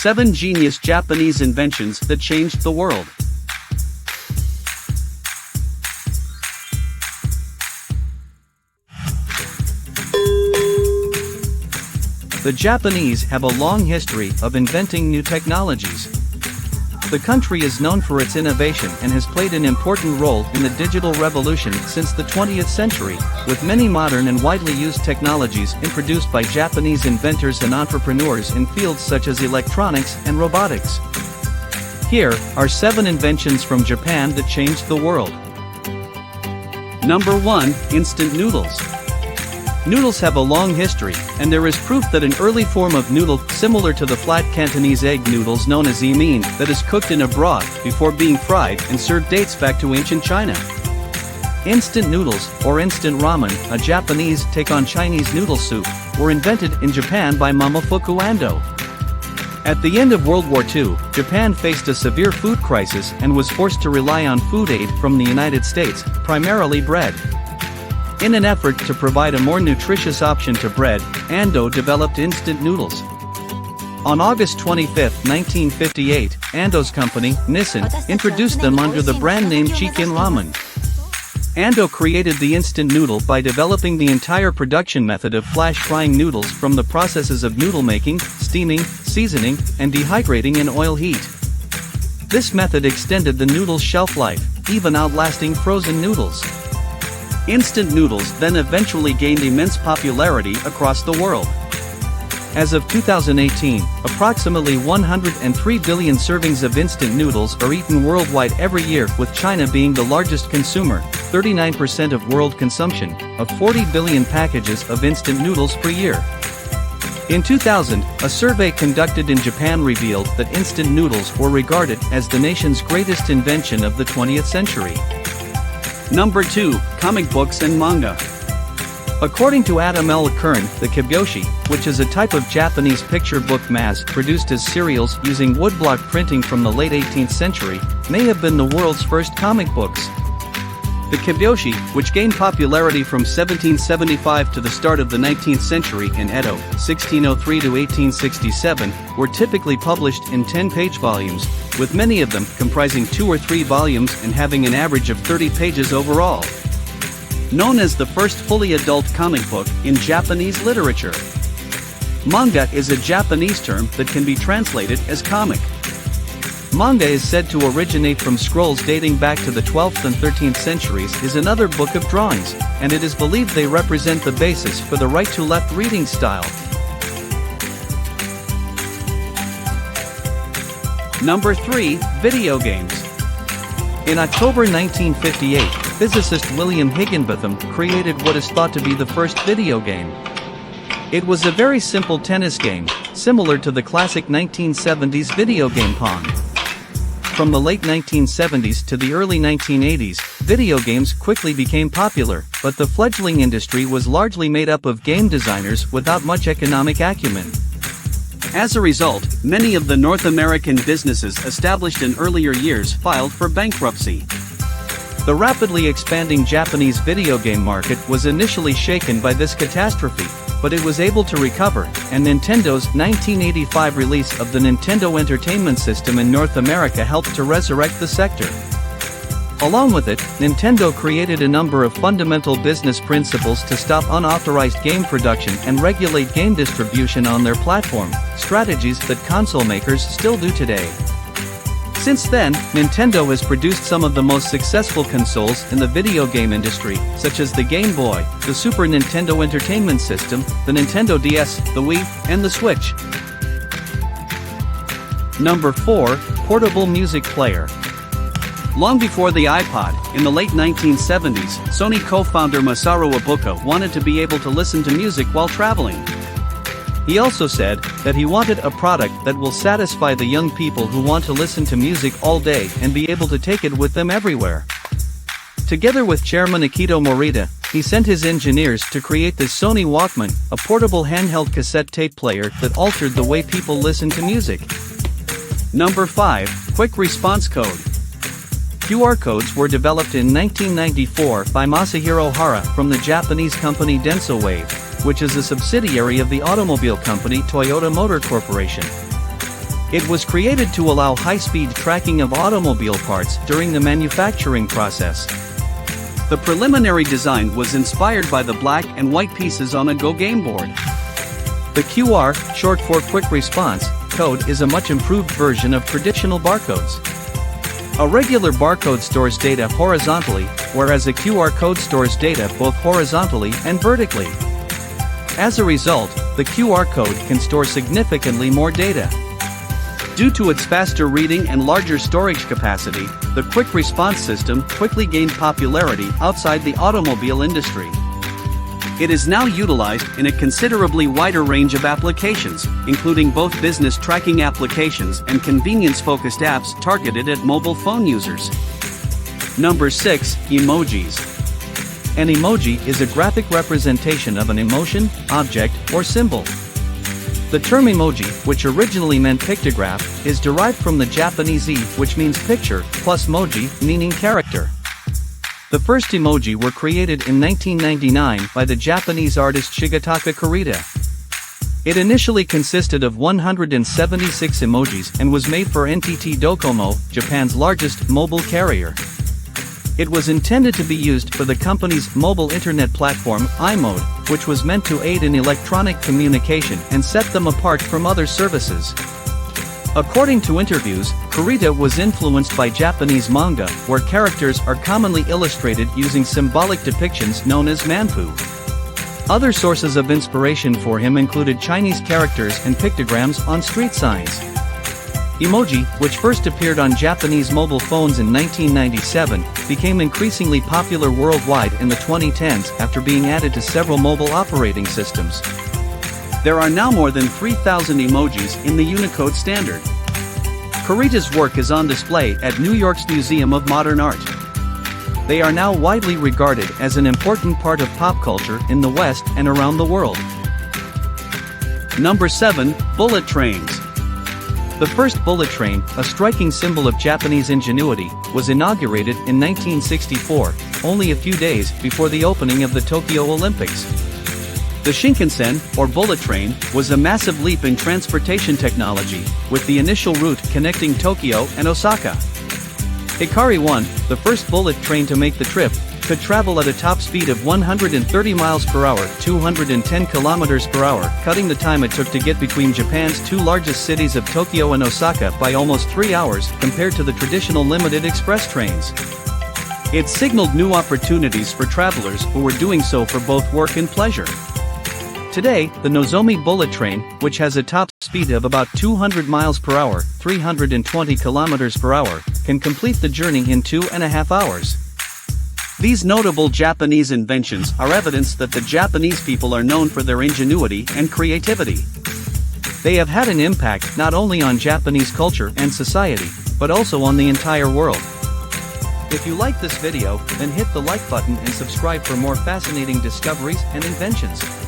7 Genius Japanese Inventions That Changed the World. The Japanese have a long history of inventing new technologies. The country is known for its innovation and has played an important role in the digital revolution since the 20th century, with many modern and widely used technologies introduced by Japanese inventors and entrepreneurs in fields such as electronics and robotics. Here are 7 inventions from Japan that changed the world. Number 1. Instant noodles. Noodles have a long history, and there is proof that an early form of noodle, similar to the flat Cantonese egg noodles known as yimin, that is cooked in a broth before being fried and served dates back to ancient China. Instant noodles, or instant ramen, a Japanese take on Chinese noodle soup, were invented in Japan by Momofuku Ando. At the end of World War II, Japan faced a severe food crisis and was forced to rely on food aid from the United States, primarily bread. In an effort to provide a more nutritious option to bread, Ando developed instant noodles. On August 25, 1958, Ando's company, Nissin, introduced them under the brand name Chicken Ramen. Ando created the instant noodle by developing the entire production method of flash frying noodles from the processes of noodle making, steaming, seasoning, and dehydrating in oil heat. This method extended the noodle's shelf life, even outlasting frozen noodles. Instant noodles then eventually gained immense popularity across the world. As of 2018, approximately 103 billion servings of instant noodles are eaten worldwide every year, with China being the largest consumer, 39% of world consumption, of 40 billion packages of instant noodles per year. In 2000, a survey conducted in Japan revealed that instant noodles were regarded as the nation's greatest invention of the 20th century. Number 2. Comic books and manga. According to Adam L. Kern, the kiboshi, which is a type of Japanese picture book mass-produced as serials using woodblock printing from the late 18th century, may have been the world's first comic books. The kiboshi, which gained popularity from 1775 to the start of the 19th century in Edo, 1603 to 1867, were typically published in 10-page volumes, with many of them comprising 2 or 3 volumes and having an average of 30 pages overall. Known as the first fully adult comic book in Japanese literature. Manga is a Japanese term that can be translated as comic. Manga is said to originate from scrolls dating back to the 12th and 13th centuries, is another book of drawings, and it is believed they represent the basis for the right-to-left reading style. Number 3. Video games. In October 1958, physicist William Higginbotham created what is thought to be the first video game. It was a very simple tennis game, similar to the classic 1970s video game Pong. From the late 1970s to the early 1980s, video games quickly became popular, but the fledgling industry was largely made up of game designers without much economic acumen. As a result, many of the North American businesses established in earlier years filed for bankruptcy. The rapidly expanding Japanese video game market was initially shaken by this catastrophe, but it was able to recover, and Nintendo's 1985 release of the Nintendo Entertainment System in North America helped to resurrect the sector. Along with it, Nintendo created a number of fundamental business principles to stop unauthorized game production and regulate game distribution on their platform, strategies that console makers still do today. Since then, Nintendo has produced some of the most successful consoles in the video game industry, such as the Game Boy, the Super Nintendo Entertainment System, the Nintendo DS, the Wii, and the Switch. Number 4. Portable music player. Long before the iPod, in the late 1970s, Sony co-founder Masaru Ibuka wanted to be able to listen to music while traveling. He also said that he wanted a product that will satisfy the young people who want to listen to music all day and be able to take it with them everywhere. Together with chairman Akito Morita, he sent his engineers to create the Sony Walkman, a portable handheld cassette tape player that altered the way people listen to music. Number 5. Quick Response Code. QR codes were developed in 1994 by Masahiro Hara from the Japanese company Denso Wave, which is a subsidiary of the automobile company Toyota Motor Corporation. It was created to allow high-speed tracking of automobile parts during the manufacturing process. The preliminary design was inspired by the black and white pieces on a Go game board. The QR, short for Quick Response, code is a much improved version of traditional barcodes. A regular barcode stores data horizontally, whereas a QR code stores data both horizontally and vertically. As a result, the QR code can store significantly more data. Due to its faster reading and larger storage capacity, the quick response system quickly gained popularity outside the automobile industry. It is now utilized in a considerably wider range of applications, including both business tracking applications and convenience-focused apps targeted at mobile phone users. Number 6. Emojis. An emoji is a graphic representation of an emotion, object, or symbol. The term emoji, which originally meant pictograph, is derived from the Japanese e, which means picture, plus moji, meaning character. The first emoji were created in 1999 by the Japanese artist Shigetaka Kurita. It initially consisted of 176 emojis and was made for NTT Docomo, Japan's largest mobile carrier. It was intended to be used for the company's mobile internet platform, iMode, which was meant to aid in electronic communication and set them apart from other services. According to interviews, Kurita was influenced by Japanese manga, where characters are commonly illustrated using symbolic depictions known as manpu. Other sources of inspiration for him included Chinese characters and pictograms on street signs. Emoji, which first appeared on Japanese mobile phones in 1997, became increasingly popular worldwide in the 2010s after being added to several mobile operating systems. There are now more than 3,000 emojis in the Unicode standard. Kurita's work is on display at New York's Museum of Modern Art. They are now widely regarded as an important part of pop culture in the West and around the world. Number 7. Bullet trains. The first bullet train, a striking symbol of Japanese ingenuity, was inaugurated in 1964, only a few days before the opening of the Tokyo Olympics. The Shinkansen, or bullet train, was a massive leap in transportation technology, with the initial route connecting Tokyo and Osaka. Hikari 1, the first bullet train to make the trip, could travel at a top speed of 130 miles per hour, 210 kilometers per hour, cutting the time it took to get between Japan's two largest cities of Tokyo and Osaka by almost 3 hours, compared to the traditional limited express trains. It signaled new opportunities for travelers who were doing so for both work and pleasure. Today, the Nozomi bullet train, which has a top speed of about 200 miles per hour, 320 kilometers per hour, can complete the journey in 2.5 hours. These notable Japanese inventions are evidence that the Japanese people are known for their ingenuity and creativity. They have had an impact not only on Japanese culture and society, but also on the entire world. If you like this video, then hit the like button and subscribe for more fascinating discoveries and inventions.